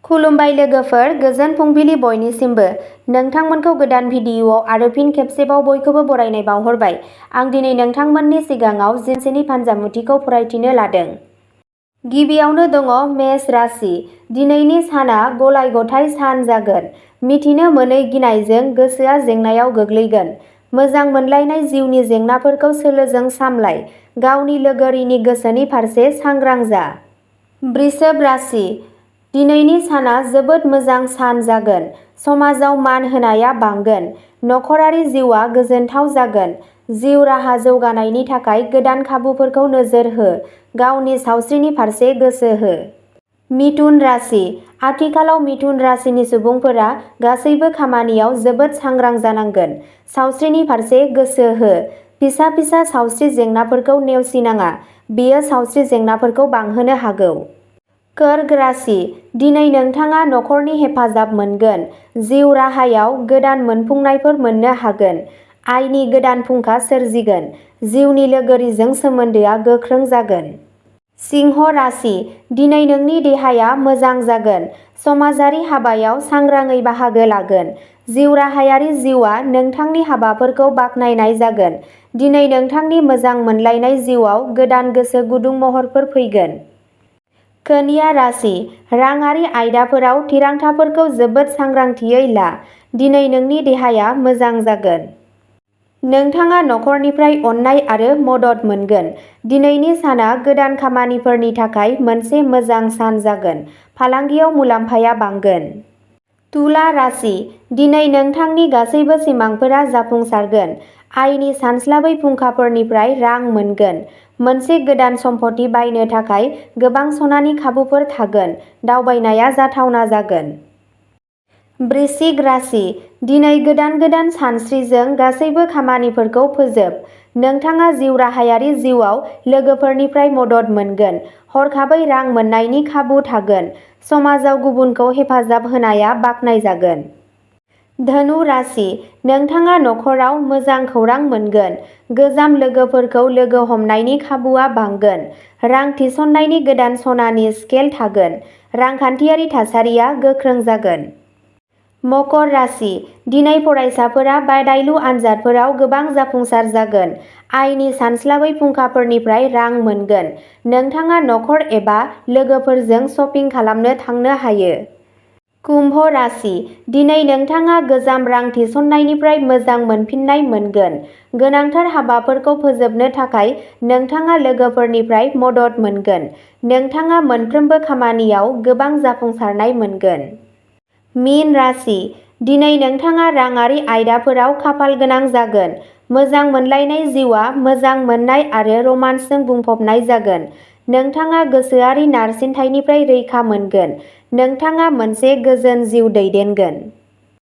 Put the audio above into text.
खुलुमबाय लोगोफोर, गोजोन फुंबिलि बयनिसिमबो। नोंथांमोनखौ गोदान भिडिअ'आव आरो फिन खेबसेबाव बयखौबो बरायनाय बावहरबाय। आं दिनै नोंथांमोननि सिगाङाव जिनसेनि फानजामुथिखौ फरायथिनो लादों। गिबियावनो दङ मेष राशि। दिनैनि साना गलाय-गथाय सान जागोन। मिथिनो मोनै गिनायजों गोसोआ जेंनायाव गोग्लैगोन। मोजां मोनलायनाय जिउनि जेंनाफोरखौ सोलोजों सामलाय। गावनि लोगोरिनि गोसोनि फारसे सांग्रां जा। वृषभ राशि। दिनैनि साना जोबोद मोजां सान जागोन। समाजाव मान होनाया बांगोन। नखरारि जिउआ गोजोनथाव जागोन। जिउ राहा जौगानायनि थाखाय गोदान खाबुफोरखौ नोजोर हो। गावनि सावस्रिनि फारसे गोसो हो। मिथुन राशि। आथिखालाव मिथुन राशिनि सुबुंफोरा गासैबो खामानियाव जोबोद सांग्रां जानांगोन। सावस्रिनि फारसे गोसो हो। फिसा फिसा सावस्रि जेंनाफोरखौ नेवसिनाङा। बेयो सावस्रि जेंनाफोरखौ बांहोनो हागौ। कर्क राशि। दिनै नोंथाङा नखरनि हेफाजाब मोनगोन। जिउ राहायाव गोदान मोनफुंनायफोर मोननो हागोन। आयनि गोदान फुंखा सोरजिगोन। जिउनि लोगोरिजों सोमोन्दोआ गोख्रों जागोन। सिंह राशि। दिनै नोंनि देहाया मोजां जागोन। समाजारि हाबायाव सांग्राङै बाहागो लागोन। जिउ राहायारि जिउआ नोंथांनि हाबाफोरखौ बाख्नायनाय जागोन। दिनै नोंथांनि मोजां मोनलायनाय जिउआव गोदान गोसो गुदुं महरफोर फैगोन। कन्या राशि। राङारि आयदाफोराव थिरांथाफोरखौ जोबोद सांग्रांथियै ला। दिनै नोंनि देहाया मोजां जागोन। नोंथाङा नखरनिफ्राय अननाय आरो मदद मोनगोन। दिनैनि साना गोदान खामानिफोरनि थाखाय मोनसे मोजां सान जागोन। फालांगियाव मुलाम्फाया बांगोन। तुला राशि। दिनै नोंथांनि गासैबो सिमांफोरा जाफुंसारगोन। आयनि सानस्लाबै फुंखाफोरनिफ्राय रां मोनगोन। मोनसे गोदान सम्पथि बायनो थाखाय गोबां सनानि खाबुफोर थागोन। दावबायनाया जाथावना जागोन। वृश्चिक राशि। दिनै गोदान सानस्रिजों गासैबो खामानिफोरखौ फोजोब। नोंथाङा जिउ राहायारि जिउआव लोगोफोरनिफ्राय मदद मोनगोन। हरखाबै रां मोननायनि खाबु थागोन। समाजाव गुबुनखौ हेफाजाब होनाया बाख्नायजागोन। धनु राशि। नोंथाङा नखराव मोजां खौरां मोनगोन। गोजाम लोगोफोरखौ लोगो हमनायनि खाबुआ बांगोन। रां थिसननायनि गोदान सनानि स्केल थागोन। रांखान्थियारि थासारिया गोख्रों जागोन। मकर राशि। दिनै फरायसाफोरा बादायलु आनजादफोराव गोबां जाफुंसार जागोन। आयनि सानस्लाबै फुंखाफोरनिफ्राय रां मोनगोन। नोंथाङा नखर एबा लोगोफोरजों शपिं खालामनो थांनो हायो। कुम्भ राशि। दिनै नोंथाङा गोजाम रां थिसननायनिफ्राय मोजां मोनफिननाय मोनगोन। गोनांथार हाबाफोरखौ फोजोबनो थाखाय नोंथाङा लोगोफोरनिफ्राय मदद मोनगोन। नोंथाङा मोनफ्रोमबो खामानियाव गोबां जाफुंसारनाय मोनगोन। मीन राशि। दिनै नोंथाङा राङारि आयदाफोराव खाफालगोनां जागोन। मोजां मोनलायनाय जिउआ मोजां मोननाय आरो रमान्सजों बुंफबनाय जागोन। नोंथाङा गोसोआरि नारसिनथायनिफ्राय रैखा मोनगोन। नोंथाङा मोनसे गोजोन जिउ दैदेनगोन।